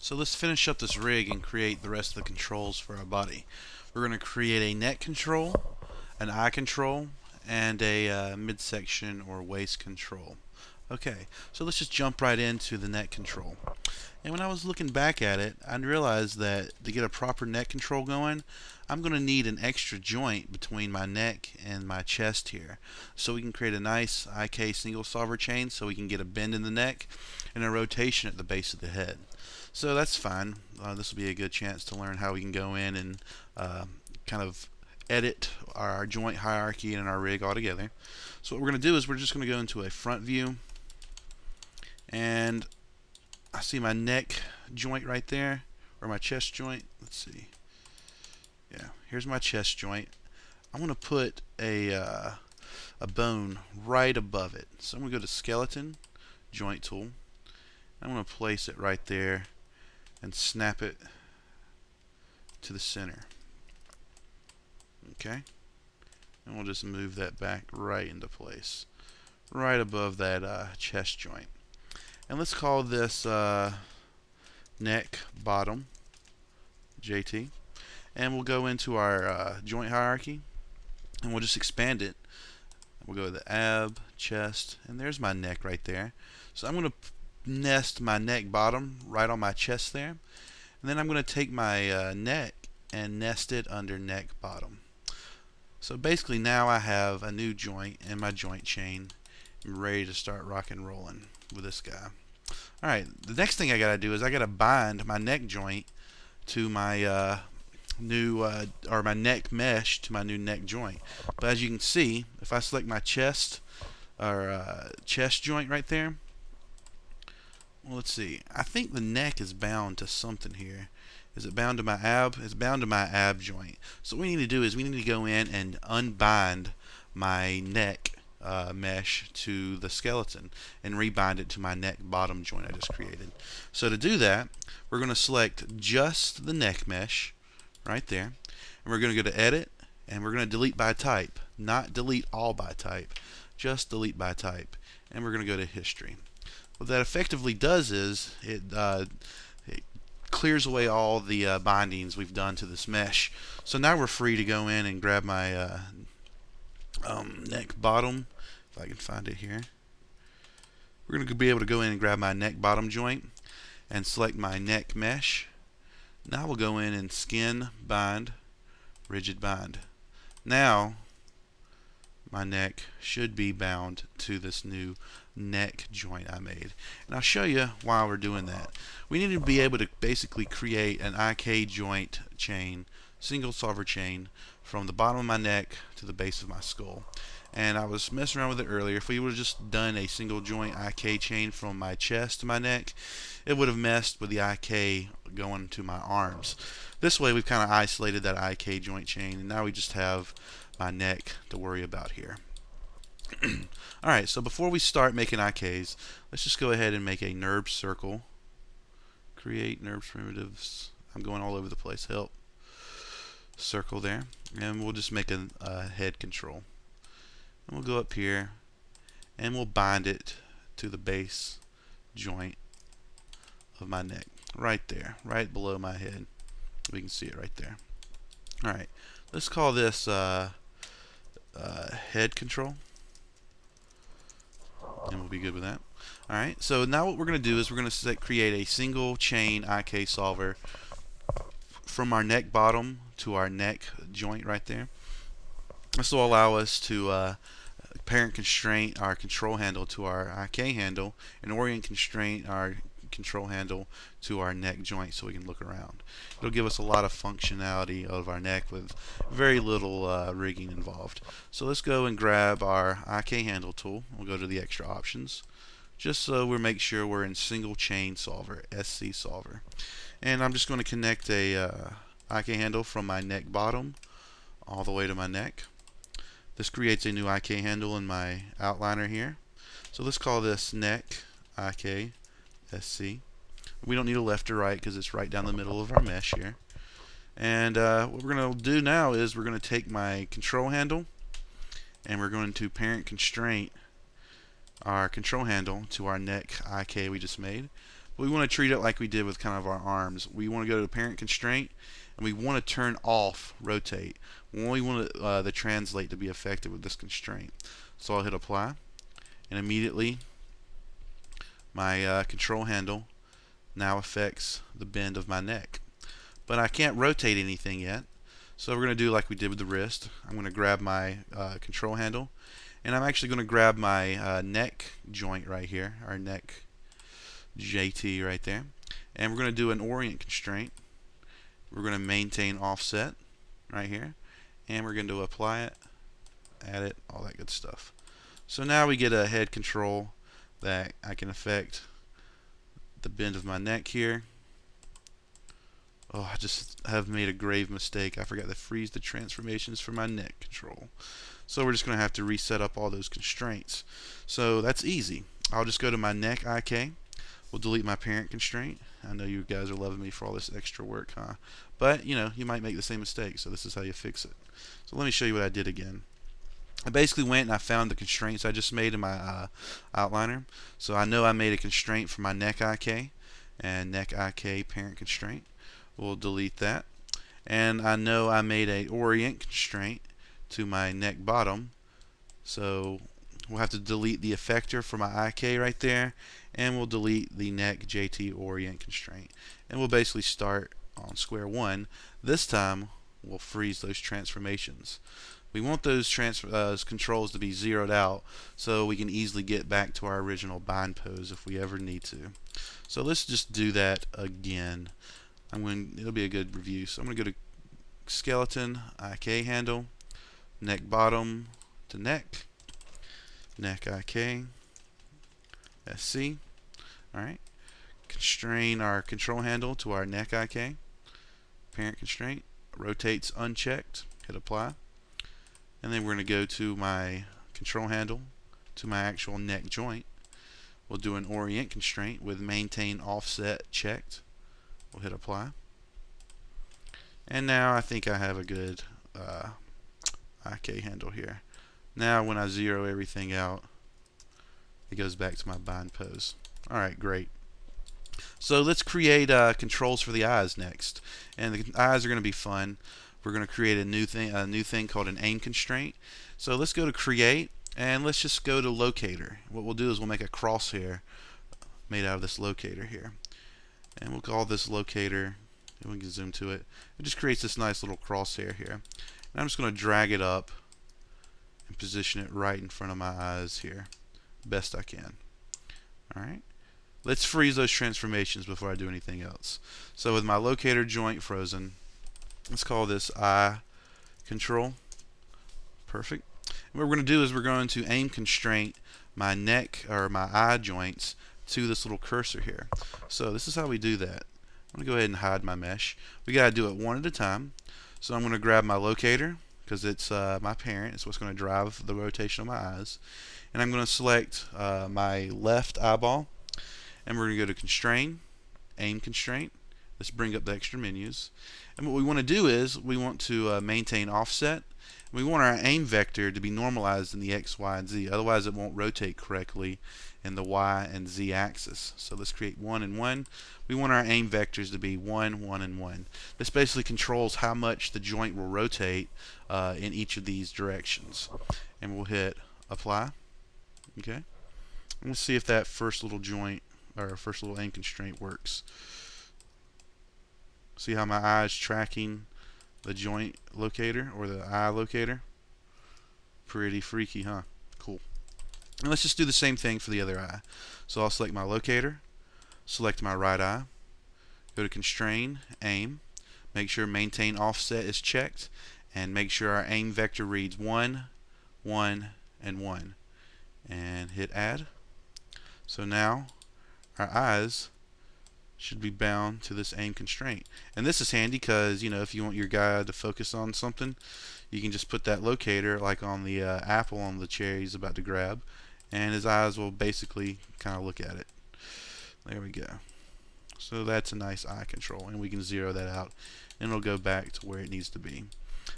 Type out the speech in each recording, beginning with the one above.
So let's finish up this rig and create the rest of the controls for our body. We're going to create a neck control, an eye control, and a midsection or waist control. Okay, so let's just jump right into the neck control. And when I was looking back at it, I realized that to get a proper neck control going, I'm going to need an extra joint between my neck and my chest here. So we can create a nice IK single solver chain so we can get a bend in the neck and a rotation at the base of the head. So that's fine. This will be a good chance to learn how we can go in and kind of edit our joint hierarchy and our rig altogether. So what we're going to do is we're just going to go into a front view, and I see my neck joint right there, or my chest joint. Let's see. Yeah, here's my chest joint. I want to put a bone right above it. So I'm going to go to Skeleton, Joint Tool. I'm going to place it right there and snap it to the center. Okay? And we'll just move that back right into place, right above that chest joint. And let's call this neck bottom, JT. And we'll go into our joint hierarchy, and we'll just expand it. We'll go to the ab, chest, and there's my neck right there. So I'm going to nest my neck bottom right on my chest there. And then I'm going to take my neck and nest it under neck bottom. So basically now I have a new joint in my joint chain. I'm ready to start rock and rolling with this guy. Alright, the next thing I got to do is I got to bind my neck joint to my or my neck mesh to my new neck joint. But as you can see, if I select my chest or chest joint right there, well, let's see. I think the neck is bound to something here. Is it bound to my ab? It's bound to my ab joint. So what we need to do is we need to go in and unbind my neck mesh to the skeleton and rebind it to my neck bottom joint I just created. So to do that, we're going to select just the neck mesh right there, and we're going to go to Edit, and we're going to delete by type, not delete all by type, just delete by type, and we're going to go to History. What that effectively does is it clears away all the bindings we've done to this mesh. So now we're free to go in and grab my neck bottom, if I can find it here. We're going to be able to go in and grab my neck bottom joint and select my neck mesh. Now we'll go in and skin bind, rigid bind. Now my neck should be bound to this new neck joint I made. And I'll show you why we're doing that. We need to be able to basically create an IK joint chain, single solver chain, from the bottom of my neck to the base of my skull. And I was messing around with it earlier. If we would have just done a single joint IK chain from my chest to my neck, it would have messed with the IK going to my arms. This way we've kind of isolated that IK joint chain, and now we just have my neck to worry about here. Alright, so before we start making IKs, let's just go ahead and make a Nurbs Circle. Create Nurbs primitives. I'm going all over the place. Help. Circle there. And we'll just make a head control. And we'll go up here and we'll bind it to the base joint of my neck. Right there. Right below my head. We can see it right there. Alright. Let's call this head control. And we'll be good with that. Alright, so now what we're going to do is we're going to create a single chain IK solver from our neck bottom to our neck joint right there. This will allow us to parent constraint our control handle to our IK handle, and Orient Constraint our control handle to our neck joint so we can look around. It'll give us a lot of functionality of our neck with very little rigging involved. So let's go and grab our IK handle tool. We'll go to the extra options just so we make sure we're in single chain solver, SC solver. And I'm just going to connect a IK handle from my neck bottom all the way to my neck. This creates a new IK handle in my outliner here. So let's call this neck IK SC. We don't need a left or right because it's right down the middle of our mesh here. And what we're going to do now is we're going to take my control handle and we're going to parent constraint our control handle to our neck IK we just made But we want to treat it like we did with kind of our arms. We want to go to the parent constraint, and we want to turn off rotate. We only want the translate to be affected with this constraint. So I'll hit apply, and immediately my control handle now affects the bend of my neck. But I can't rotate anything yet, so we're going to do like we did with the wrist. I'm going to grab my control handle, and I'm actually going to grab my neck joint right here, our neck JT right there, and we're going to do an Orient Constraint. We're going to maintain offset right here, and we're going to apply it, add it, all that good stuff. So now we get a head control that I can affect the bend of my neck here. Oh, I just have made a grave mistake. I forgot to freeze the transformations for my neck control. So we're just going to have to reset up all those constraints. So that's easy. I'll just go to my neck IK. We'll delete my parent constraint. I know you guys are loving me for all this extra work, huh? But, you know, you might make the same mistake, so this is how you fix it. So let me show you what I did again. I basically went and I found the constraints I just made in my outliner. So I know I made a constraint for my neck IK, and neck IK parent constraint. We'll delete that. And I know I made a Orient constraint to my neck bottom, so we'll have to delete the effector for my IK right there, and we'll delete the neck JT Orient constraint. And we'll basically start on square one. This time we'll freeze those transformations. We want those controls to be zeroed out so we can easily get back to our original bind pose if we ever need to. So let's just do that again. It'll be a good review. So I'm going to go to skeleton, IK handle, neck bottom to neck, neck IK, SC. Alright. Constrain our control handle to our neck IK, parent constraint, rotates unchecked, hit apply. And then we're going to go to my control handle to my actual neck joint. We'll do an Orient constraint with maintain offset checked. We'll hit apply. And now I think I have a good IK handle here. Now when I zero everything out, it goes back to my bind pose. Alright, great. So let's create controls for the eyes next. And the eyes are going to be fun. We're going to create a new thing called an aim constraint. So let's go to create, and let's just go to locator. What we'll do is we'll make a crosshair made out of this locator here. And we'll call this locator, and we can zoom to it. It just creates this nice little crosshair here. And I'm just going to drag it up and position it right in front of my eyes here, best I can. Alright. Let's freeze those transformations before I do anything else. So with my locator joint frozen, let's call this eye control. Perfect. And what we're going to do is we're going to aim constraint my neck or my eye joints to this little cursor here. So this is how we do that. I'm going to go ahead and hide my mesh. We got to do it one at a time. So I'm going to grab my locator because it's my parent. It's what's going to drive the rotation of my eyes. And I'm going to select my left eyeball. And we're going to go to Constrain, Aim Constraint. Let's bring up the extra menus. And what we want to do is we want to maintain offset. We want our aim vector to be normalized in the X, Y, and Z. Otherwise it won't rotate correctly in the Y and Z axis. So let's create 1 and 1. We want our aim vectors to be 1, 1, and 1. This basically controls how much the joint will rotate in each of these directions. And we'll hit apply. Okay. And we'll see if that first little joint or first little aim constraint works. See how my eye is tracking the joint locator or the eye locator? Pretty freaky, huh? Cool. And let's just do the same thing for the other eye. So I'll select my locator, select my right eye, go to Constrain, Aim, make sure Maintain Offset is checked, and make sure our aim vector reads 1, 1, and 1. And hit Add. So now our eyes should be bound to this aim constraint. And this is handy because, you know, if you want your guy to focus on something, you can just put that locator like on the apple on the cherry he's about to grab, and his eyes will basically kind of look at it. There we go. So that's a nice eye control, and we can zero that out, and it'll go back to where it needs to be.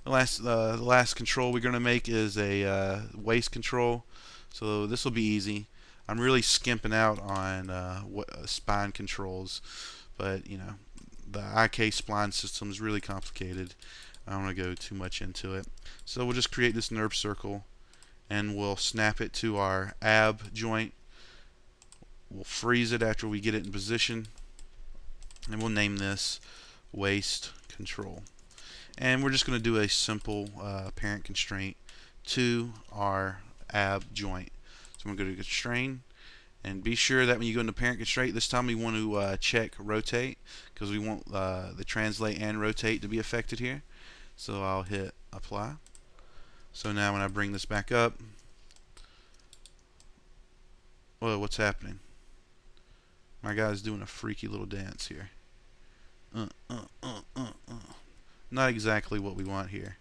The last control we're going to make is a waist control. So this will be easy. I'm really skimping out on spine controls, but you know, the IK spline system is really complicated. I don't want to go too much into it. So we'll just create this Nurbs circle, and we'll snap it to our ab joint. We'll freeze it after we get it in position, and we'll name this waist control. And we're just going to do a simple parent constraint to our ab joint. So I'm going to go to constrain, and be sure that when you go into parent constraint, this time we want to check rotate, because we want the translate and rotate to be affected here. So I'll hit apply. So now when I bring this back up, whoa, what's happening? My guy's doing a freaky little dance here. Not exactly what we want here.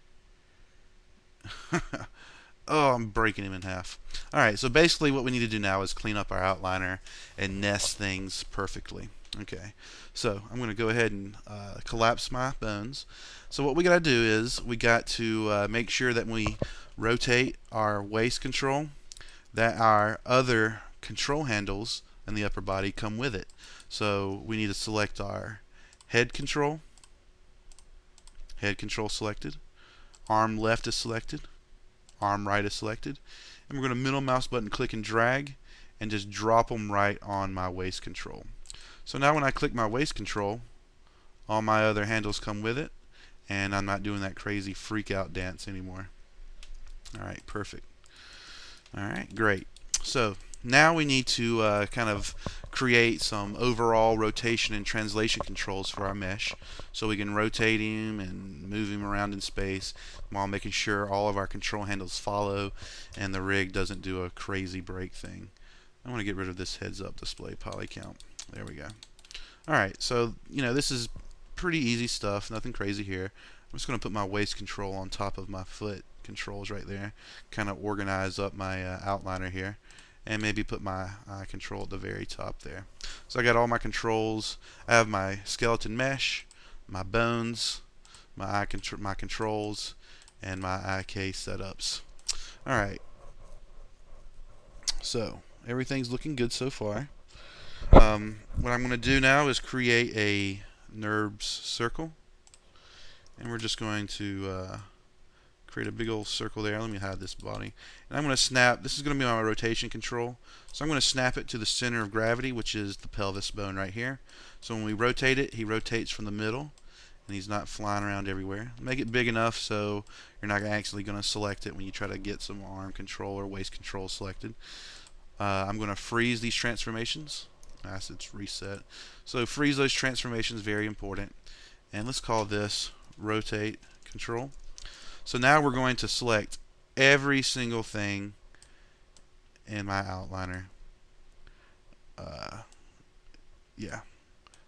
Oh, I'm breaking him in half. Alright, so basically what we need to do now is clean up our outliner and nest things perfectly. Okay, so I'm going to go ahead and collapse my bones. So what we got to do is we got to make sure that when we rotate our waist control, that our other control handles in the upper body come with it. So we need to select our head control selected, arm left is selected, arm right is selected, and we're going to middle mouse button click and drag and just drop them right on my waist control. So now when I click my waist control, all my other handles come with it, and I'm not doing that crazy freak out dance anymore. Alright, perfect. Alright, great. So now we need to kind of create some overall rotation and translation controls for our mesh, so we can rotate him and move him around in space while making sure all of our control handles follow and the rig doesn't do a crazy break thing. I want to get rid of this heads up display poly count. There we go. Alright, so you know, this is pretty easy stuff, nothing crazy here. I'm just going to put my waist control on top of my foot controls right there, kind of organize up my outliner here, and maybe put my eye control at the very top there. So I got all my controls. I have my skeleton mesh, my bones, my controls, and my IK setups. Alright, so everything's looking good so far. What I'm going to do now is create a Nurbs circle, and we're just going to create a big old circle there. Let me hide this body, and I'm going to snap. This is going to be my rotation control, so I'm going to snap it to the center of gravity, which is the pelvis bone right here. So when we rotate it, he rotates from the middle, and he's not flying around everywhere. Make it big enough so you're not actually going to select it when you try to get some arm control or waist control selected. I'm going to freeze these transformations. It's reset. So freeze those transformations, very important. And let's call this rotate control. So now we're going to select every single thing in my outliner. Yeah.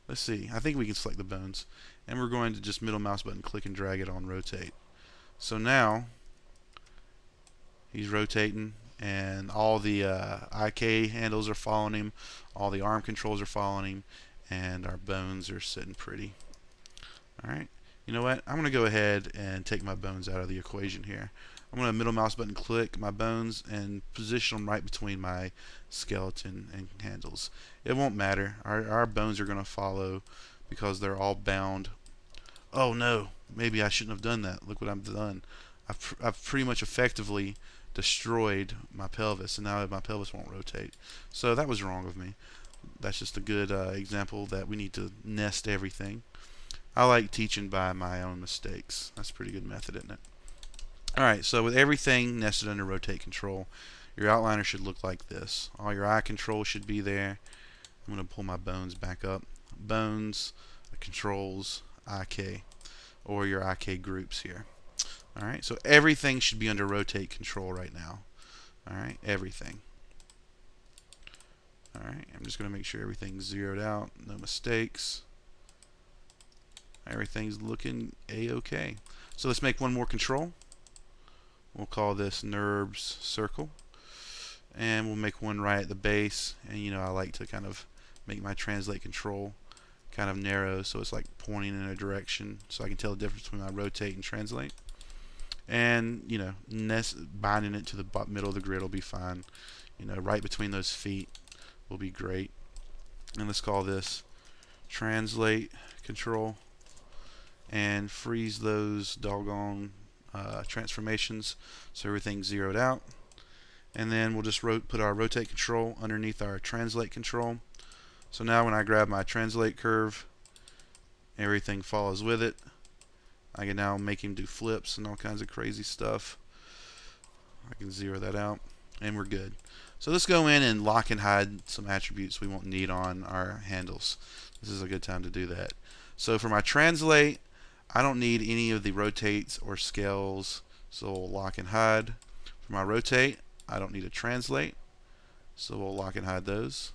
Let's see. I think we can select the bones. And we're going to just middle mouse button click and drag it on rotate. So now he's rotating, and all the IK handles are following him, all the arm controls are following him, and our bones are sitting pretty. Alright, you know what? I'm going to go ahead and take my bones out of the equation here. I'm going to middle mouse button click my bones and position them right between my skeleton and handles. It won't matter. Our bones are going to follow because they're all bound. Oh no, maybe I shouldn't have done that. Look what I've done. I've pretty much effectively destroyed my pelvis, and now my pelvis won't rotate. So that was wrong of me. That's just a good example that we need to nest everything. I like teaching by my own mistakes. That's a pretty good method, isn't it? Alright, so with everything nested under rotate control, your outliner should look like this. All your eye controls should be there. I'm going to pull my bones back up. Bones, controls, IK, or your IK groups here. Alright, so everything should be under rotate control right now. Alright, everything. Alright, I'm just going to make sure everything's zeroed out, no mistakes. Everything's looking a-okay. So let's make one more control. We'll call this Nurbs Circle. And we'll make one right at the base. And you know, I like to kind of make my translate control kind of narrow, so it's like pointing in a direction, so I can tell the difference between my rotate and translate. And you know, binding it to the middle of the grid will be fine. right between those feet will be great. And let's call this translate control and freeze those doggone transformations so everything's zeroed out. And then we'll just put our rotate control underneath our translate control. So now when I grab my translate curve, everything follows with it. I can now make him do flips and all kinds of crazy stuff. I can zero that out and we're good. So let's go in and lock and hide some attributes we won't need on our handles. This is a good time to do that. So for my translate, I don't need any of the rotates or scales, so we'll lock and hide. For my rotate, I don't need a translate, so we'll lock and hide those.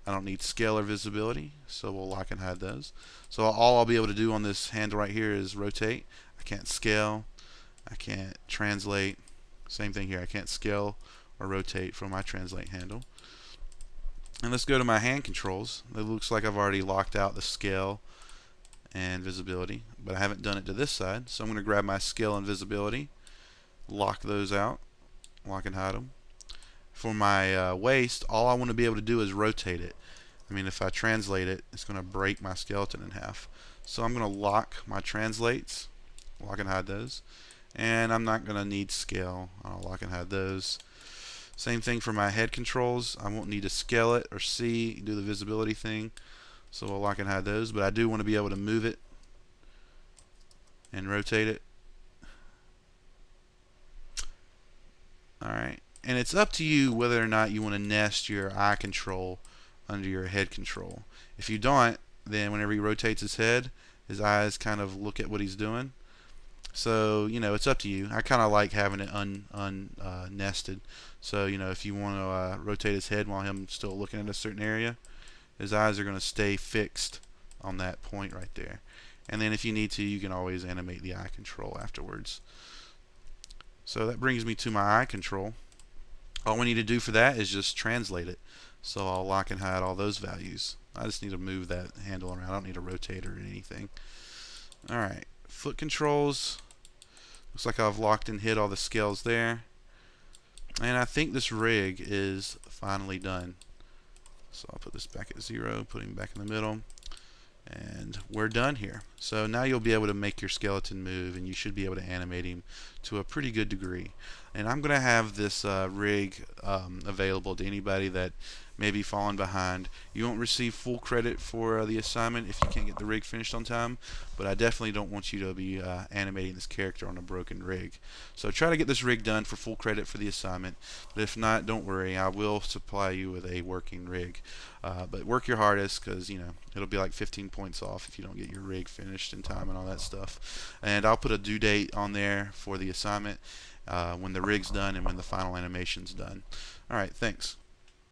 I don't need scale or visibility, so we'll lock and hide those. So all I'll be able to do on this handle right here is rotate. I can't scale, I can't translate. Same thing here, I can't scale or rotate from my translate handle. And let's go to my hand controls. It looks like I've already locked out the scale and visibility, but I haven't done it to this side. So I'm going to grab my scale and visibility, lock those out, lock and hide them. For my waist, all I want to be able to do is rotate it. I mean, if I translate it, it's going to break my skeleton in half. So I'm going to lock my translates, lock and hide those. And I'm not going to need scale. I'll lock and hide those. Same thing for my head controls. I won't need to scale it or do the visibility thing. So we'll lock and hide those. But I do want to be able to move it and rotate it. Alright. And it's up to you whether or not you want to nest your eye control under your head control. If you don't, then whenever he rotates his head, his eyes kind of look at what he's doing. So, it's up to you. I kind of like having it nested. So, if you want to rotate his head while him still looking at a certain area, his eyes are going to stay fixed on that point right there. And then if you need to, you can always animate the eye control afterwards. So that brings me to my eye control. All we need to do for that is just translate it. So I'll lock and hide all those values. I just need to move that handle around. I don't need a rotator or anything. Alright, foot controls. Looks like I've locked and hid all the scales there. And I think this rig is finally done. So I'll put this back at 0, put him back in the middle. And we're done here. So now you'll be able to make your skeleton move, and you should be able to animate him to a pretty good degree. And I'm going to have this rig available to anybody that may be falling behind. You won't receive full credit for the assignment if you can't get the rig finished on time, but I definitely don't want you to be animating this character on a broken rig. So try to get this rig done for full credit for the assignment, but if not, don't worry, I will supply you with a working rig. But work your hardest, because it'll be like 15 points off if you don't get your rig finished in time and all that stuff. And I'll put a due date on there for the assignment when the rig's done and when the final animation's done. Alright, thanks.